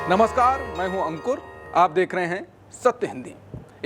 नमस्कार, मैं हूं अंकुर। आप देख रहे हैं सत्य हिंदी।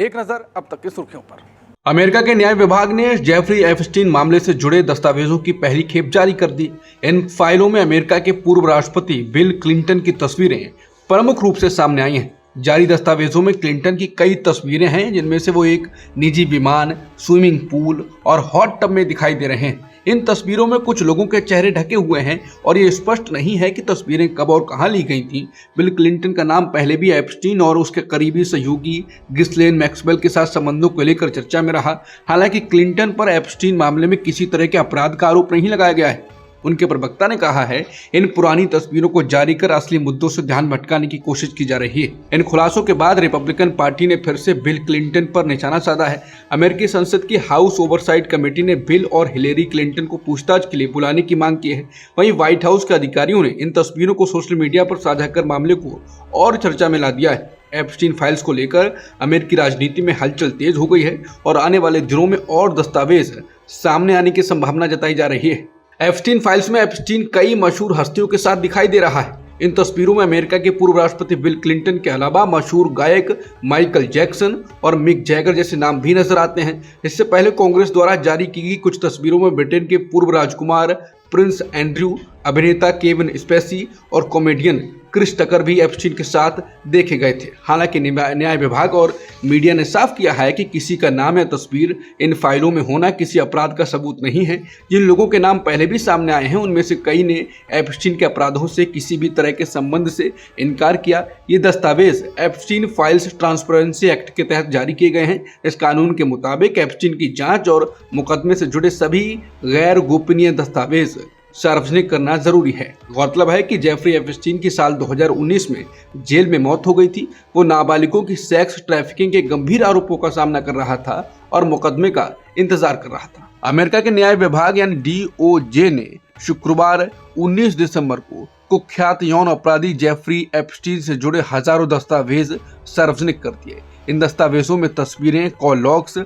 एक नजर अब तक की सुर्खियों पर। अमेरिका के न्याय विभाग ने जेफरी एप्स्टीन मामले से जुड़े दस्तावेजों की पहली खेप जारी कर दी। इन फाइलों में अमेरिका के पूर्व राष्ट्रपति बिल क्लिंटन की तस्वीरें प्रमुख रूप से सामने आई हैं। जारी दस्तावेजों में क्लिंटन की कई तस्वीरें हैं, जिनमें से वो एक निजी विमान, स्विमिंग पूल और हॉट टब में दिखाई दे रहे हैं। इन तस्वीरों में कुछ लोगों के चेहरे ढके हुए हैं और ये स्पष्ट नहीं है कि तस्वीरें कब और कहां ली गई थीं। बिल क्लिंटन का नाम पहले भी एप्स्टीन और उसके करीबी सहयोगी गिस्लेन मैक्सवेल के साथ संबंधों को लेकर चर्चा में रहा। हालांकि क्लिंटन पर एप्स्टीन मामले में किसी तरह के अपराध का आरोप नहीं लगाया गया है। उनके प्रवक्ता ने कहा है, इन पुरानी तस्वीरों को जारी कर असली मुद्दों से ध्यान भटकाने की कोशिश की जा रही है। इन खुलासों के बाद रिपब्लिकन पार्टी ने फिर से बिल क्लिंटन पर निशाना साधा है। अमेरिकी संसद की हाउस ओवरसाइट कमेटी ने बिल और हिलेरी क्लिंटन को पूछताछ के लिए बुलाने की मांग की है। वहीं व्हाइट हाउस के अधिकारियों ने इन तस्वीरों को सोशल मीडिया पर साझा कर मामले को और चर्चा में ला दिया है। एप्स्टीन फाइल्स को लेकर अमेरिकी राजनीति में हलचल तेज हो गई है और आने वाले दिनों में और दस्तावेज सामने आने की संभावना जताई जा रही है। एप्स्टीन फाइल्स में एप्स्टीन कई मशहूर हस्तियों के साथ दिखाई दे रहा है। इन तस्वीरों में अमेरिका के पूर्व राष्ट्रपति बिल क्लिंटन के अलावा मशहूर गायक माइकल जैक्सन और मिक जैगर जैसे नाम भी नजर आते हैं। इससे पहले कांग्रेस द्वारा जारी की गई कुछ तस्वीरों में ब्रिटेन के पूर्व राजकुमार प्रिंस एंड्रयू, अभिनेता केविन स्पेसी और कॉमेडियन क्रिस टकर भी एप्स्टीन के साथ देखे गए थे। हालांकि न्याय विभाग और मीडिया ने साफ किया है कि किसी का नाम या तस्वीर इन फाइलों में होना किसी अपराध का सबूत नहीं है। जिन लोगों के नाम पहले भी सामने आए हैं, उनमें से कई ने एप्स्टीन के अपराधों से किसी भी तरह के संबंध से इनकार किया। ये दस्तावेज एप्स्टीन फाइल्स ट्रांसपेरेंसी एक्ट के तहत जारी किए गए हैं। इस कानून के मुताबिक एप्स्टीन की जांच और मुकदमे से जुड़े सभी गैर गोपनीय दस्तावेज सार्वजनिक करना जरूरी है। गौरतलब है कि जेफरी एप्स्टीन की साल 2019 में जेल में मौत हो गई थी। वो नाबालिगों की सेक्स ट्रैफिकिंग के गंभीर आरोपों का सामना कर रहा था और मुकदमे का इंतजार कर रहा था। अमेरिका के न्याय विभाग यानी DOJ ने शुक्रवार 19 दिसंबर को कुख्यात यौन अपराधी जेफरी एप्स्टीन से जुड़े हजारों दस्तावेज सार्वजनिक कर दिए। इन दस्तावेजों में तस्वीरें, कॉल लॉग्स,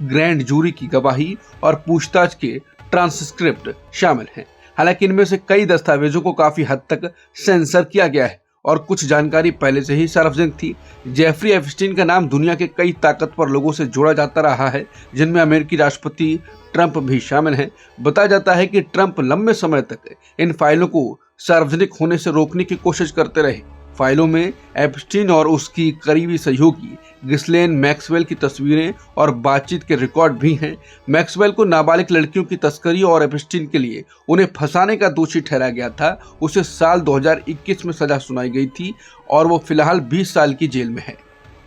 ग्रैंड जूरी की गवाही और पूछताछ के ट्रांसक्रिप्ट शामिल हैं। हालांकि इनमें से कई दस्तावेजों को काफी हद तक सेंसर किया गया है और कुछ जानकारी पहले से ही सार्वजनिक थी। जेफरी एप्स्टीन का नाम दुनिया के कई ताकतवर लोगों से जोड़ा जाता रहा है, जिनमें अमेरिकी राष्ट्रपति ट्रंप भी शामिल हैं। बताया जाता है कि ट्रंप लंबे समय तक इन फाइलों को सार्वजनिक होने से रोकने की कोशिश करते रहे। फाइलों में एप्स्टीन और उसकी करीबी सहयोगी गिस्लेन मैक्सवेल की तस्वीरें और बातचीत के रिकॉर्ड भी हैं। मैक्सवेल को नाबालिग लड़कियों की तस्करी और एप्स्टीन के लिए उन्हें फंसाने का दोषी ठहराया गया था। उसे साल 2021 में सजा सुनाई गई थी और वो फिलहाल 20 साल की जेल में है।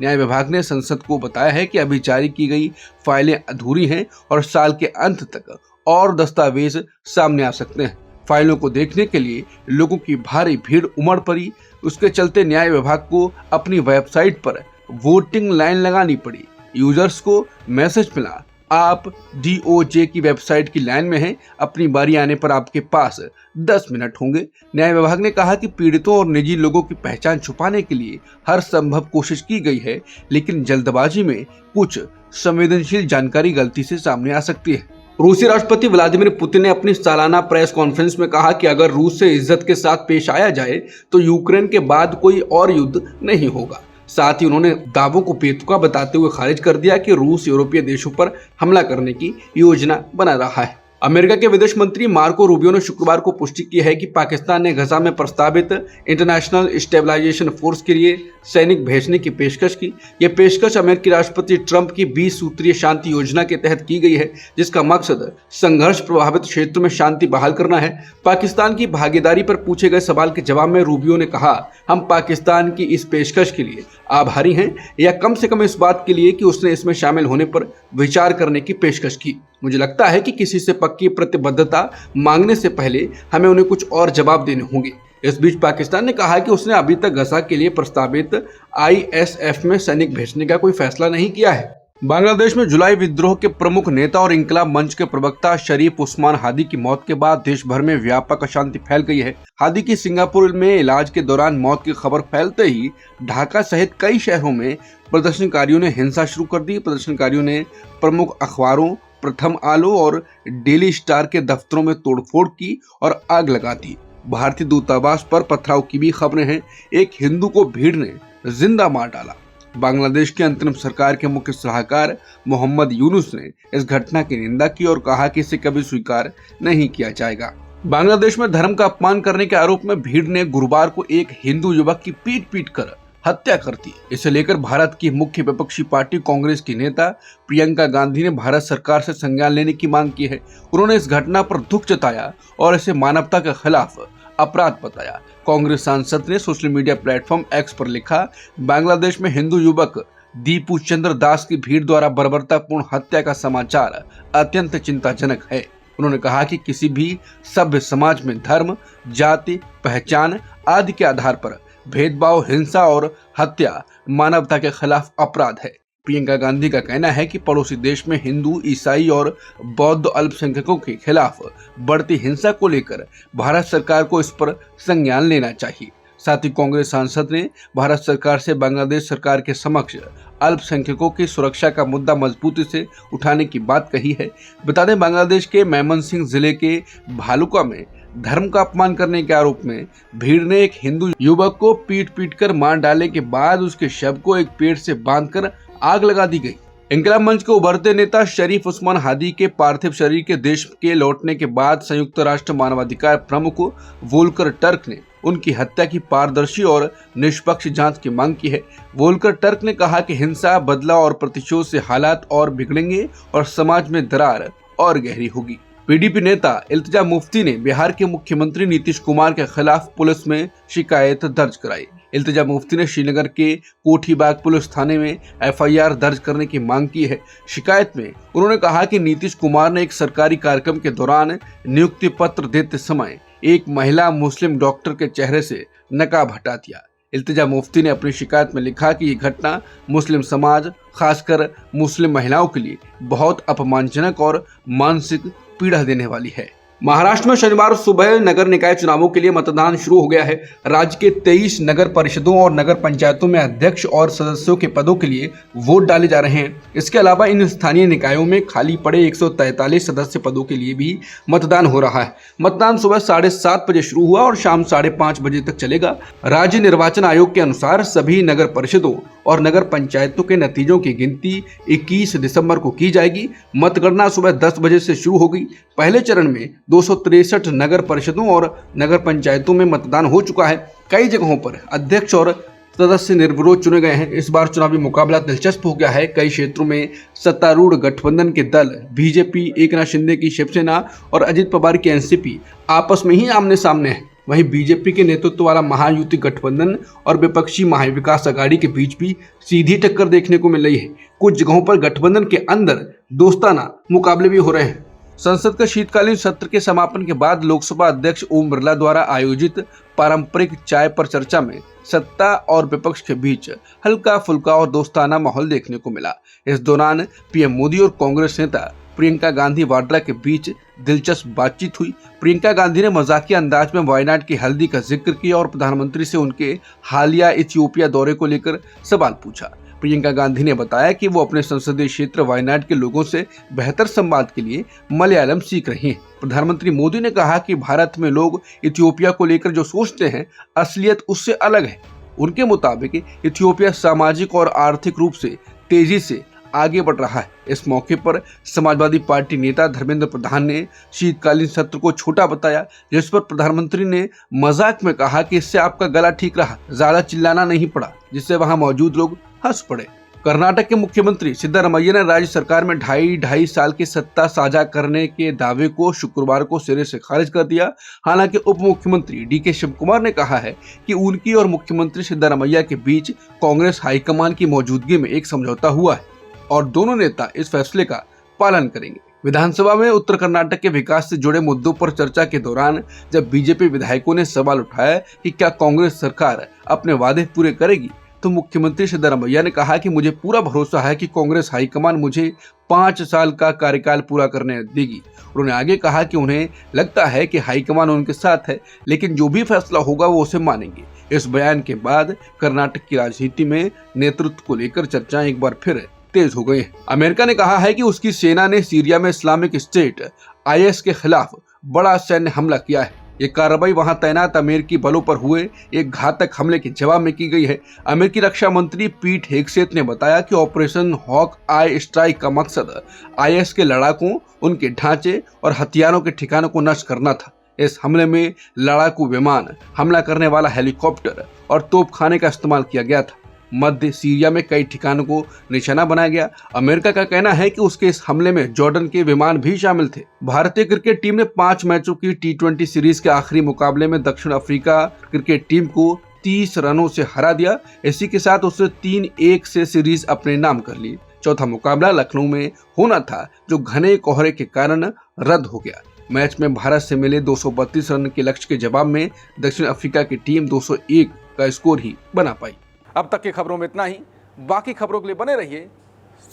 न्याय विभाग ने संसद को बताया है कि अभी जारी की गई फाइलें अधूरी हैं और साल के अंत तक और दस्तावेज सामने आ सकते हैं। फाइलों को देखने के लिए लोगों की भारी भीड़ उमड़ पड़ी। उसके चलते न्याय विभाग को अपनी वेबसाइट पर वोटिंग लाइन लगानी पड़ी। यूजर्स को मैसेज मिला, आप DOJ की वेबसाइट की लाइन में हैं, अपनी बारी आने पर आपके पास 10 मिनट होंगे। न्याय विभाग ने कहा कि पीड़ितों और निजी लोगों की पहचान छुपाने के लिए हर संभव कोशिश की गई है, लेकिन जल्दबाजी में कुछ संवेदनशील जानकारी गलती से सामने आ सकती है। रूसी राष्ट्रपति व्लादिमीर पुतिन ने अपनी सालाना प्रेस कॉन्फ्रेंस में कहा कि अगर रूस से इज्जत के साथ पेश आया जाए तो यूक्रेन के बाद कोई और युद्ध नहीं होगा। साथ ही उन्होंने दावों को बेतुका बताते हुए खारिज कर दिया कि रूस यूरोपीय देशों पर हमला करने की योजना बना रहा है। अमेरिका के विदेश मंत्री मार्को रूबियो ने शुक्रवार को पुष्टि की है कि पाकिस्तान ने गजा में प्रस्तावित इंटरनेशनल स्टेबलाइजेशन फोर्स के लिए सैनिक भेजने की पेशकश की। यह पेशकश अमेरिकी राष्ट्रपति ट्रंप की 20 सूत्रीय शांति योजना के तहत की गई है, जिसका मकसद संघर्ष प्रभावित क्षेत्र में शांति बहाल करना है। पाकिस्तान की भागीदारी पर पूछे गए सवाल के जवाब में रूबियो ने कहा, हम पाकिस्तान की इस पेशकश के लिए आभारी हैं, या कम से कम इस बात के लिए कि उसने इसमें शामिल होने पर विचार करने की पेशकश की। मुझे लगता है कि किसी से पक्की प्रतिबद्धता मांगने से पहले हमें उन्हें कुछ और जवाब देने होंगे। इस बीच पाकिस्तान ने कहा कि उसने अभी तक गजा के लिए प्रस्तावित ISF में सैनिक भेजने का कोई फैसला नहीं किया है। बांग्लादेश में जुलाई विद्रोह के प्रमुख नेता और इंकलाब मंच के प्रवक्ता शरीफ उस्मान हादी की मौत के बाद देश भर में व्यापक अशांति फैल गई है। हादी की सिंगापुर में इलाज के दौरान मौत की खबर फैलते ही ढाका सहित कई शहरों में प्रदर्शनकारियों ने हिंसा शुरू कर दी। प्रदर्शनकारियों ने प्रमुख अखबारों, प्रथम आलो और डेली स्टार के दफ्तरों में तोड़फोड़ की और आग लगा दी। भारतीय दूतावास पर पथराव की भी खबरें हैं। एक हिंदू को भीड़ ने जिंदा मार डाला। बांग्लादेश के अंतरिम सरकार के मुख्य सलाहकार मोहम्मद यूनुस ने इस घटना की निंदा की और कहा कि इसे कभी स्वीकार नहीं किया जाएगा। बांग्लादेश में धर्म का अपमान करने के आरोप में भीड़ ने गुरुवार को एक हिंदू युवक की पीट कर हत्या कर दी। इसे लेकर भारत की मुख्य विपक्षी पार्टी कांग्रेस की नेता प्रियंका गांधी ने भारत सरकार से संज्ञान लेने की मांग की है। उन्होंने इस घटना पर दुख जताया और इसे मानवता के खिलाफ अपराध बताया। कांग्रेस सांसद ने सोशल मीडिया प्लेटफॉर्म एक्स पर लिखा, बांग्लादेश में हिंदू युवक दीपू चंद्र दास की भीड़ द्वारा बर्बरतापूर्ण हत्या का समाचार अत्यंत चिंताजनक है। उन्होंने कहा कि किसी भी सभ्य समाज में धर्म, जाति, पहचान आदि के आधार पर भेदभाव, हिंसा और हत्या मानवता के खिलाफ अपराध है। प्रियंका गांधी का कहना है कि पड़ोसी देश में हिंदू, ईसाई और बौद्ध अल्पसंख्यकों के खिलाफ बढ़ती हिंसा को लेकर भारत सरकार को इस पर संज्ञान लेना चाहिए। साथ ही कांग्रेस सांसद ने भारत सरकार से बांग्लादेश सरकार के समक्ष अल्पसंख्यकों की सुरक्षा का मुद्दा मजबूती से उठाने की बात कही है। बता दें, बांग्लादेश के मेमनसिंह जिले के भालुका में धर्म का अपमान करने के आरोप में भीड़ ने एक हिंदू युवक को पीट कर मार डालने के बाद उसके शव को एक पेड़ से बांधकर आग लगा दी गई। इंकलाब मंच के उभरते नेता शरीफ उस्मान हादी के पार्थिव शरीर के देश के लौटने के बाद संयुक्त राष्ट्र मानवाधिकार प्रमुख वोल्कर टर्क ने उनकी हत्या की पारदर्शी और निष्पक्ष जांच की मांग की है। वोल्कर टर्क ने कहा कि हिंसा, बदला और प्रतिशोध से हालात और बिगड़ेंगे और समाज में दरार और गहरी होगी। पीडीपी नेता इल्तिजा मुफ्ती ने बिहार के मुख्यमंत्री नीतीश कुमार के खिलाफ पुलिस में शिकायत दर्ज कराई। इल्तिजा मुफ्ती ने श्रीनगर के कोठीबाग पुलिस थाने में एफआईआर दर्ज करने की मांग की है। शिकायत में उन्होंने कहा कि नीतीश कुमार ने एक सरकारी कार्यक्रम के दौरान नियुक्ति पत्र देते समय एक महिला मुस्लिम डॉक्टर के चेहरे से नकाब हटा दिया। इल्तिजा मुफ्ती ने अपनी शिकायत में लिखा कि ये घटना मुस्लिम समाज, खासकर मुस्लिम महिलाओं के लिए बहुत अपमानजनक और मानसिक पीड़ा देने वाली है। महाराष्ट्र में शनिवार सुबह नगर निकाय चुनावों के लिए मतदान शुरू हो गया है। राज्य के 23 नगर परिषदों और नगर पंचायतों में अध्यक्ष और सदस्यों के पदों के लिए वोट डाले जा रहे हैं। इसके अलावा इन स्थानीय निकायों में खाली पड़े 143 सदस्य पदों के लिए भी मतदान हो रहा है। मतदान सुबह 7:30 बजे शुरू हुआ और शाम 5:30 बजे तक चलेगा। राज्य निर्वाचन आयोग के अनुसार सभी नगर परिषदों और नगर पंचायतों के नतीजों की गिनती 21 दिसंबर को की जाएगी। मतगणना सुबह 10 बजे से शुरू होगी। पहले चरण में 263 नगर परिषदों और नगर पंचायतों में मतदान हो चुका है। कई जगहों पर अध्यक्ष और सदस्य निर्विरोध चुने गए हैं। इस बार चुनावी मुकाबला दिलचस्प हो गया है। कई क्षेत्रों में सत्तारूढ़ गठबंधन के दल बीजेपी, एकनाथ शिंदे की शिवसेना और अजित पवार की एनसीपी आपस में ही आमने सामने है। वहीं बीजेपी के नेतृत्व वाला महायुति गठबंधन और विपक्षी महाविकास अघाड़ी के बीच भी सीधी टक्कर देखने को मिल रही है। कुछ जगहों पर गठबंधन के अंदर दोस्ताना मुकाबले भी हो रहे हैं। संसद के शीतकालीन सत्र के समापन के बाद लोकसभा अध्यक्ष ओम बिरला द्वारा आयोजित पारंपरिक चाय पर चर्चा में सत्ता और विपक्ष के बीच हल्का फुल्का और दोस्ताना माहौल देखने को मिला। इस दौरान पीएम मोदी और कांग्रेस नेता प्रियंका गांधी वाड्रा के बीच दिलचस्प बातचीत हुई। प्रियंका गांधी ने मजाकिया अंदाज में वायनाड की हल्दी का जिक्र किया और प्रधानमंत्री से उनके हालिया इथियोपिया दौरे को लेकर सवाल पूछा। प्रियंका गांधी ने बताया कि वो अपने संसदीय क्षेत्र वायनाड के लोगों से बेहतर संवाद के लिए मलयालम सीख रही हैं। प्रधानमंत्री मोदी ने कहा कि भारत में लोग इथियोपिया को लेकर जो सोचते हैं, असलियत उससे अलग है। उनके मुताबिक इथियोपिया सामाजिक और आर्थिक रूप से तेजी से आगे बढ़ रहा है। इस मौके पर समाजवादी पार्टी नेता धर्मेंद्र प्रधान ने शीतकालीन सत्र को छोटा बताया, जिस पर प्रधानमंत्री ने मजाक में कहा कि इससे आपका गला ठीक रहा, ज्यादा चिल्लाना नहीं पड़ा, जिससे वहां मौजूद लोग हंस पड़े। कर्नाटक के मुख्यमंत्री सिद्धारमैया ने राज्य सरकार में ढाई साल की सत्ता साझा करने के दावे को शुक्रवार को सिरे से खारिज कर दिया। हालांकि उप मुख्यमंत्री डीके शिवकुमार ने कहा है कि उनकी और मुख्यमंत्री सिद्धारमैया के बीच कांग्रेस हाईकमान की मौजूदगी में एक समझौता हुआ है और दोनों नेता इस फैसले का पालन करेंगे। विधानसभा में उत्तर कर्नाटक के विकास से जुड़े मुद्दों पर चर्चा के दौरान जब बीजेपी विधायकों ने सवाल उठाया कि क्या कांग्रेस सरकार अपने वादे पूरे करेगी, तो मुख्यमंत्री सिद्धारमैया ने कहा कि मुझे पूरा भरोसा है कि कांग्रेस हाईकमान मुझे 5 साल का कार्यकाल पूरा करने देगी। उन्होंने आगे कहा कि उन्हें लगता है कि हाईकमान उनके साथ है, लेकिन जो भी फैसला होगा वो उसे मानेंगे। इस बयान के बाद कर्नाटक की राजनीति में नेतृत्व को लेकर चर्चाएं एक बार फिर तेज हो गई। अमेरिका ने कहा है कि उसकी सेना ने सीरिया में इस्लामिक स्टेट IS के खिलाफ बड़ा सैन्य हमला किया है। ये कार्रवाई वहां तैनात अमेरिकी बलों पर हुए एक घातक हमले के जवाब में की गई है। अमेरिकी रक्षा मंत्री पीट हेगसेथ ने बताया कि ऑपरेशन हॉक आई स्ट्राइक का मकसद आईएस के लड़ाकों, उनके ढांचे और हथियारों के ठिकानों को नष्ट करना था। इस हमले में लड़ाकू विमान, हमला करने वाला हेलीकॉप्टर और तोपखाने का इस्तेमाल किया गया था। मध्य सीरिया में कई ठिकानों को निशाना बनाया गया। अमेरिका का कहना है कि उसके इस हमले में जॉर्डन के विमान भी शामिल थे। भारतीय क्रिकेट टीम ने 5 मैचों की T20 सीरीज के आखिरी मुकाबले में दक्षिण अफ्रीका क्रिकेट टीम को 30 रनों से हरा दिया। इसी के साथ उसने 3-1 से सीरीज अपने नाम कर ली। चौथा मुकाबला लखनऊ में होना था, जो घने कोहरे के कारण रद्द हो गया। मैच में भारत से मिले 232 रन के लक्ष्य के जवाब में दक्षिण अफ्रीका की टीम 201 का स्कोर ही बना पाई। अब तक की खबरों में इतना ही। बाकी खबरों के लिए बने रहिए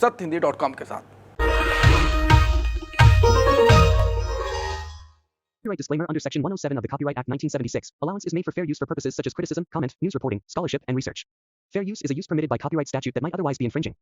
सत्यहिंदी.com के साथ। Copyright disclaimer under Section 107 of the Copyright Act 1976. Allowance is made for fair use for purposes such as criticism, comment, news reporting, scholarship, and research. Fair use is a use permitted by copyright statute that might otherwise be infringing.